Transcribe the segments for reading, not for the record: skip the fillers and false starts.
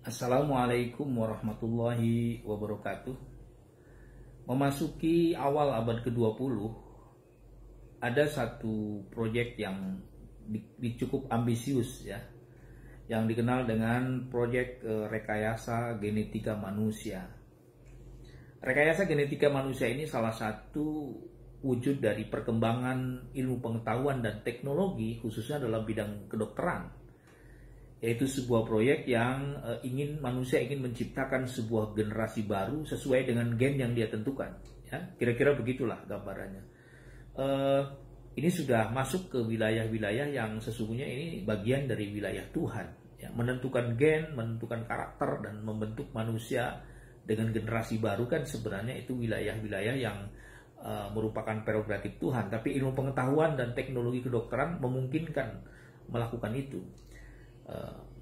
Assalamualaikum warahmatullahi wabarakatuh. Memasuki awal abad ke-20, ada satu proyek yang cukup ambisius ya, yang dikenal dengan proyek rekayasa genetika manusia. Rekayasa genetika manusia ini salah satu wujud dari perkembangan ilmu pengetahuan dan teknologi khususnya dalam bidang kedokteran. Yaitu sebuah proyek yang manusia ingin menciptakan sebuah generasi baru sesuai dengan gen yang dia tentukan. Ya, kira-kira begitulah gambarannya. Ini sudah masuk ke wilayah-wilayah yang sesungguhnya ini bagian dari wilayah Tuhan. Ya, menentukan gen, menentukan karakter, dan membentuk manusia dengan generasi baru kan sebenarnya itu wilayah-wilayah yang merupakan prerogatif Tuhan. Tapi ilmu pengetahuan dan teknologi kedokteran memungkinkan melakukan itu.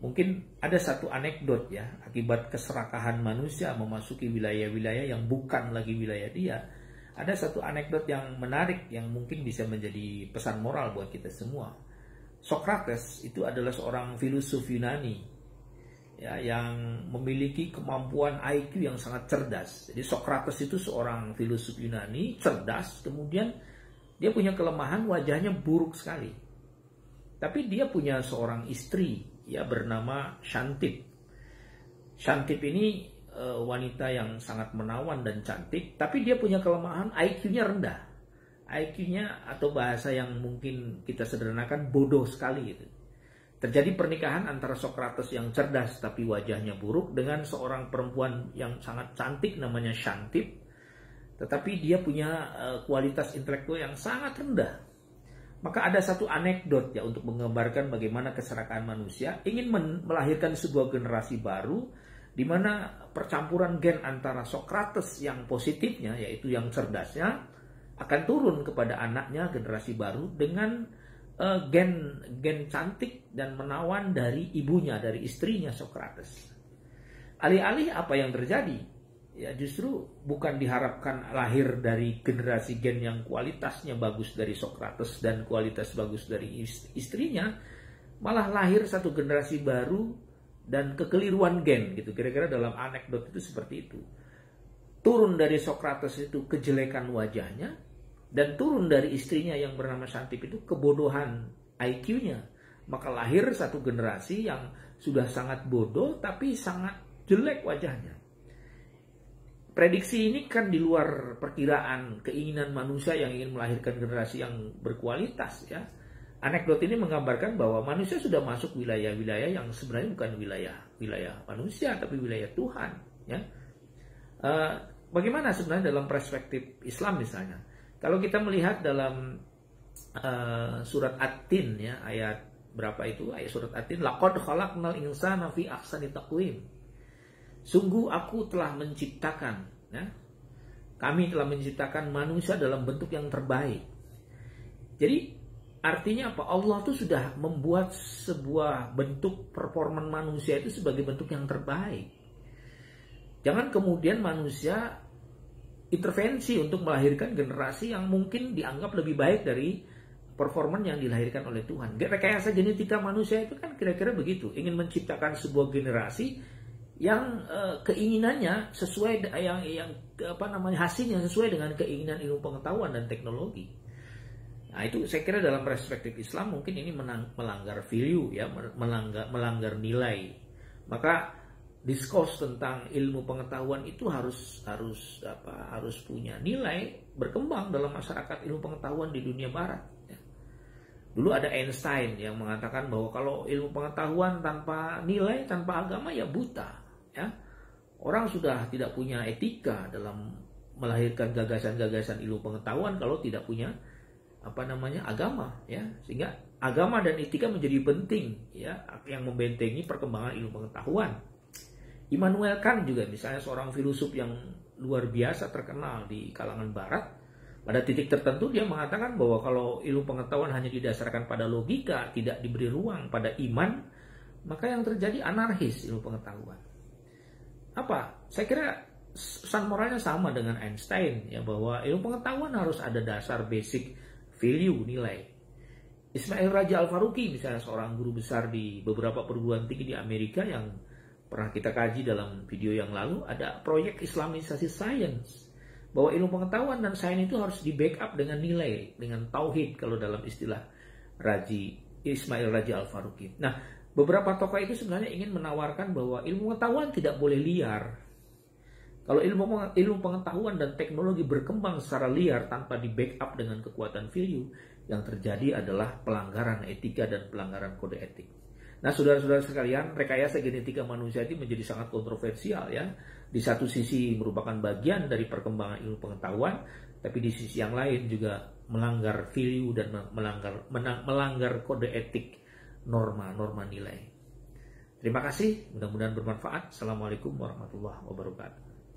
Mungkin ada satu anekdot ya, akibat keserakahan manusia memasuki wilayah-wilayah yang bukan lagi wilayah dia. Ada satu anekdot yang menarik yang mungkin bisa menjadi pesan moral buat kita semua. Socrates itu adalah seorang filosof Yunani ya, yang memiliki kemampuan IQ yang sangat cerdas. Jadi Socrates itu seorang filosof Yunani cerdas, kemudian dia punya kelemahan, wajahnya buruk sekali. Tapi dia punya seorang istri ya bernama Xanthip. Xanthip ini wanita yang sangat menawan dan cantik, tapi dia punya kelemahan, IQ-nya rendah. IQ-nya atau bahasa yang mungkin kita sederhanakan bodoh sekali gitu. Terjadi pernikahan antara Socrates yang cerdas tapi wajahnya buruk dengan seorang perempuan yang sangat cantik namanya Xanthip, tetapi dia punya kualitas intelektual yang sangat rendah. Maka ada satu anekdot ya untuk menggambarkan bagaimana keserakahan manusia ingin melahirkan sebuah generasi baru di mana percampuran gen antara Socrates yang positifnya yaitu yang cerdasnya akan turun kepada anaknya generasi baru dengan gen cantik dan menawan dari ibunya, dari istrinya Socrates. Alih-alih apa yang terjadi? Ya justru bukan diharapkan lahir dari generasi gen yang kualitasnya bagus dari Socrates dan kualitas bagus dari istrinya, malah lahir satu generasi baru dan kekeliruan gen gitu. Kira-kira dalam anekdot itu seperti itu. Turun dari Socrates itu kejelekan wajahnya, dan turun dari istrinya yang bernama Xanthip itu kebodohan IQ-nya. Maka lahir satu generasi yang sudah sangat bodoh tapi sangat jelek wajahnya. Prediksi ini kan di luar perkiraan keinginan manusia yang ingin melahirkan generasi yang berkualitas ya. Anekdot ini menggambarkan bahwa manusia sudah masuk wilayah-wilayah yang sebenarnya bukan wilayah manusia tapi wilayah Tuhan ya. Bagaimana sebenarnya dalam perspektif Islam misalnya? Kalau kita melihat dalam surat At-Tin ya, ayat berapa itu? Ayat surat At-Tin, laqad khalaqnal insana fi ahsani taqwim. Sungguh aku telah menciptakan, ya, kami telah menciptakan manusia dalam bentuk yang terbaik. Jadi artinya apa? Allah itu sudah membuat sebuah bentuk performan manusia itu sebagai bentuk yang terbaik. Jangan kemudian manusia intervensi untuk melahirkan generasi yang mungkin dianggap lebih baik dari performan yang dilahirkan oleh Tuhan. Rekayasa genetika manusia itu kan kira-kira begitu, ingin menciptakan sebuah generasi yang keinginannya sesuai hasilnya sesuai dengan keinginan ilmu pengetahuan dan teknologi. Nah itu saya kira dalam perspektif Islam mungkin ini melanggar value ya, melanggar nilai. Maka diskurs tentang ilmu pengetahuan itu harus punya nilai, berkembang dalam masyarakat ilmu pengetahuan di dunia barat ya. Dulu ada Einstein yang mengatakan bahwa kalau ilmu pengetahuan tanpa nilai, tanpa agama ya buta. Ya, orang sudah tidak punya etika dalam melahirkan gagasan-gagasan ilmu pengetahuan kalau tidak punya agama ya, sehingga agama dan etika menjadi penting ya, yang membentengi perkembangan ilmu pengetahuan. Immanuel Kant juga misalnya seorang filosof yang luar biasa terkenal di kalangan barat, pada titik tertentu dia mengatakan bahwa kalau ilmu pengetahuan hanya didasarkan pada logika, tidak diberi ruang pada iman, maka yang terjadi anarkis ilmu pengetahuan. Saya kira pesan moralnya sama dengan Einstein ya, bahwa ilmu pengetahuan harus ada dasar basic value, nilai. Ismail Raja Al-Faruqi misalnya seorang guru besar di beberapa perguruan tinggi di Amerika yang pernah kita kaji dalam video yang lalu, ada proyek Islamisasi sains. Bahwa ilmu pengetahuan dan sains itu harus di backup dengan nilai, dengan tauhid kalau dalam istilah Ismail Raji Al-Faruqi. Nah, beberapa tokoh itu sebenarnya ingin menawarkan bahwa ilmu pengetahuan tidak boleh liar. Kalau ilmu pengetahuan dan teknologi berkembang secara liar tanpa di backup dengan kekuatan value, yang terjadi adalah pelanggaran etika dan pelanggaran kode etik. Nah, saudara-saudara sekalian, rekayasa genetika manusia itu menjadi sangat kontroversial ya. Di satu sisi merupakan bagian dari perkembangan ilmu pengetahuan, tapi di sisi yang lain juga melanggar value dan melanggar kode etik, norma-norma nilai. Terima kasih, mudah-mudahan bermanfaat. Assalamualaikum warahmatullahi wabarakatuh.